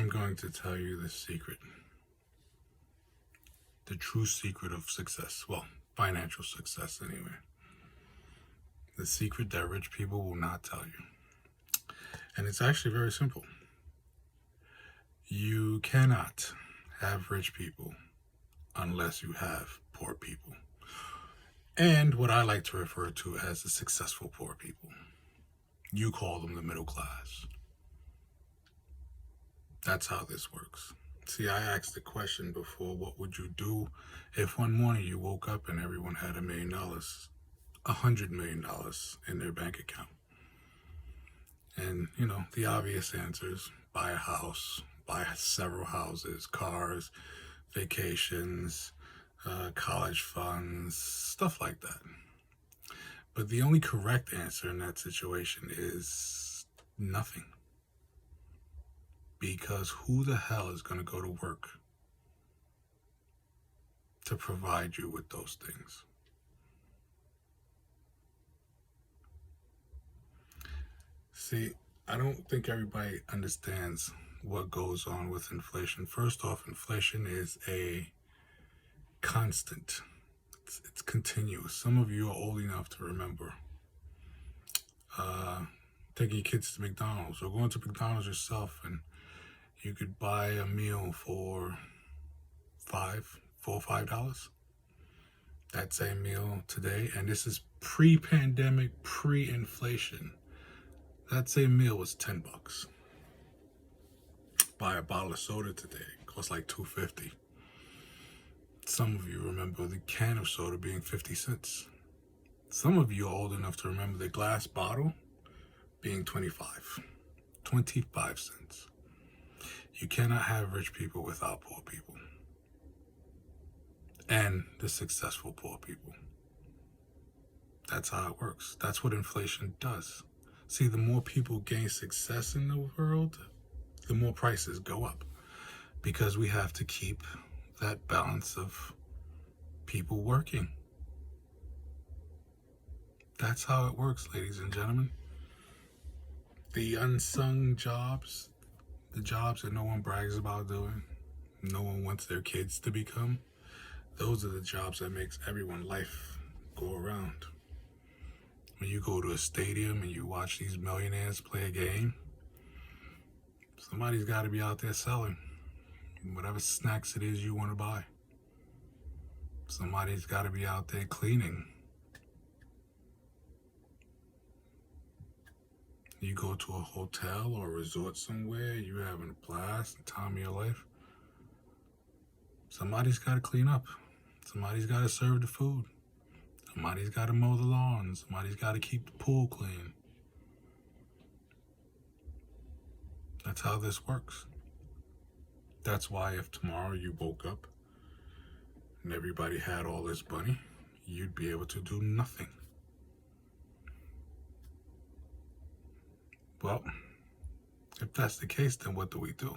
I'm going to tell you the secret, the true secret of success. Well, financial success anyway. The secret that rich people will not tell you. And it's actually very simple. You cannot have rich people unless you have poor people. And what I like to refer to as the successful poor people. You call them the middle class. That's how this works. See, I asked the question before, what would you do if one morning you woke up and everyone had $1 million, $100 million in their bank account? And, the obvious answers: buy a house, buy several houses, cars, vacations, college funds, stuff like that. But the only correct answer in that situation is nothing. Because who the hell is going to go to work to provide you with those things? See, I don't think everybody understands what goes on with inflation. First off, inflation is a constant. It's continuous. Some of you are old enough to remember taking your kids to McDonald's or going to McDonald's yourself, and you could buy a meal for $4 or $5. That same meal today, and this is pre-pandemic, pre-inflation, that same meal was $10. Buy a bottle of soda today, it costs like $2.50. Some of you remember the can of soda being 50 cents. Some of you are old enough to remember the glass bottle being 25 cents. You cannot have rich people without poor people. And the successful poor people. That's how it works. That's what inflation does. See, the more people gain success in the world, the more prices go up. Because we have to keep that balance of people working. That's how it works, ladies and gentlemen. The unsung jobs, the jobs that no one brags about doing, no one wants their kids to become, those are the jobs that makes everyone's life go around. When you go to a stadium and you watch these millionaires play a game, somebody's got to be out there selling whatever snacks it is you want to buy. Somebody's got to be out there cleaning. You go to a hotel or a resort somewhere, you're having a blast, the time of your life. Somebody's got to clean up. Somebody's got to serve the food. Somebody's got to mow the lawn. Somebody's got to keep the pool clean. That's how this works. That's why if tomorrow you woke up and everybody had all this money, you'd be able to do nothing. Well, if that's the case, then what do we do?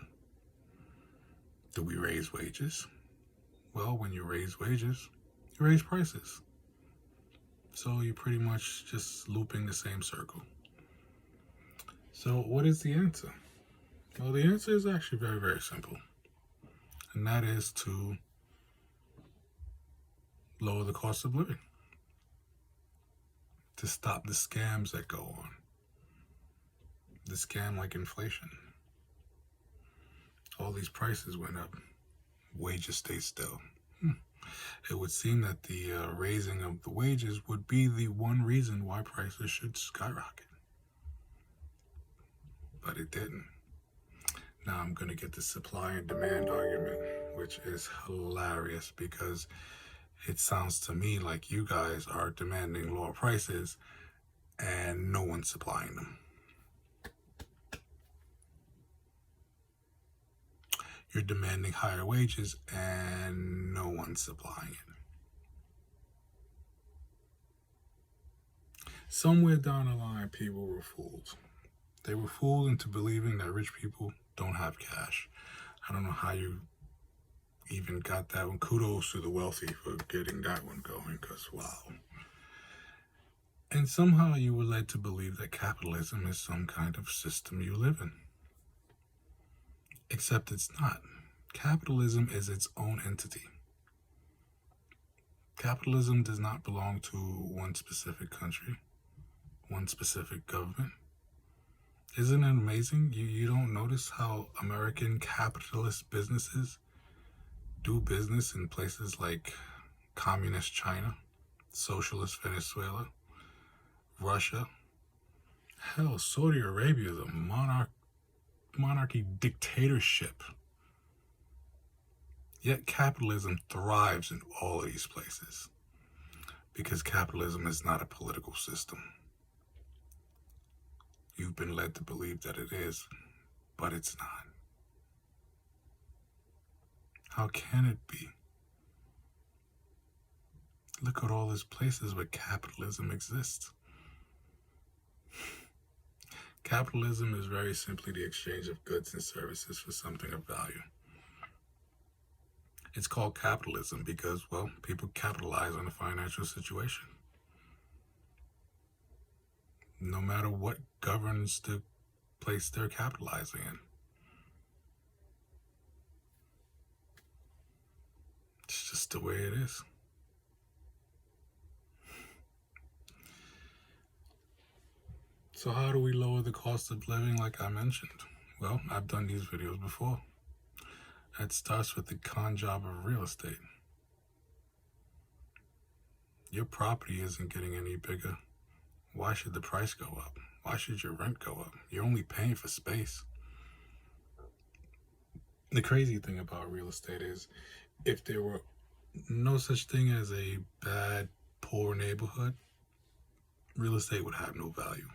Do we raise wages? Well, when you raise wages, you raise prices. So you're pretty much just looping the same circle. So what is the answer? Well, the answer is actually very, very simple. And that is to lower the cost of living. To stop the scams that go on. The scam like inflation. All these prices went up. Wages stay still. It would seem that the raising of the wages would be the one reason why prices should skyrocket. But it didn't. Now I'm going to get the supply and demand argument, which is hilarious because it sounds to me like you guys are demanding lower prices and no one's supplying them. You're demanding higher wages and no one's supplying it. Somewhere down the line, people were fooled. They were fooled into believing that rich people don't have cash. I don't know how you even got that one. Kudos to the wealthy for getting that one going, because wow. And somehow you were led to believe that capitalism is some kind of system you live in. Except it's not. Capitalism is its own entity. Capitalism does not belong to one specific country, one specific government. Isn't it amazing? You don't notice how American capitalist businesses do business in places like communist China, socialist Venezuela, Russia. Hell, Saudi Arabia is a monarchy dictatorship. Yet capitalism thrives in all of these places because capitalism is not a political system. You've been led to believe that it is, but it's not. How can it be? Look at all these places where capitalism exists. Capitalism is very simply the exchange of goods and services for something of value. It's called capitalism because, well, people capitalize on a financial situation. No matter what governs the place they're capitalizing in. It's just the way it is. So how do we lower the cost of living like I mentioned? Well, I've done these videos before. It starts with the con job of real estate. Your property isn't getting any bigger. Why should the price go up? Why should your rent go up? You're only paying for space. The crazy thing about real estate is if there were no such thing as a bad, poor neighborhood, real estate would have no value.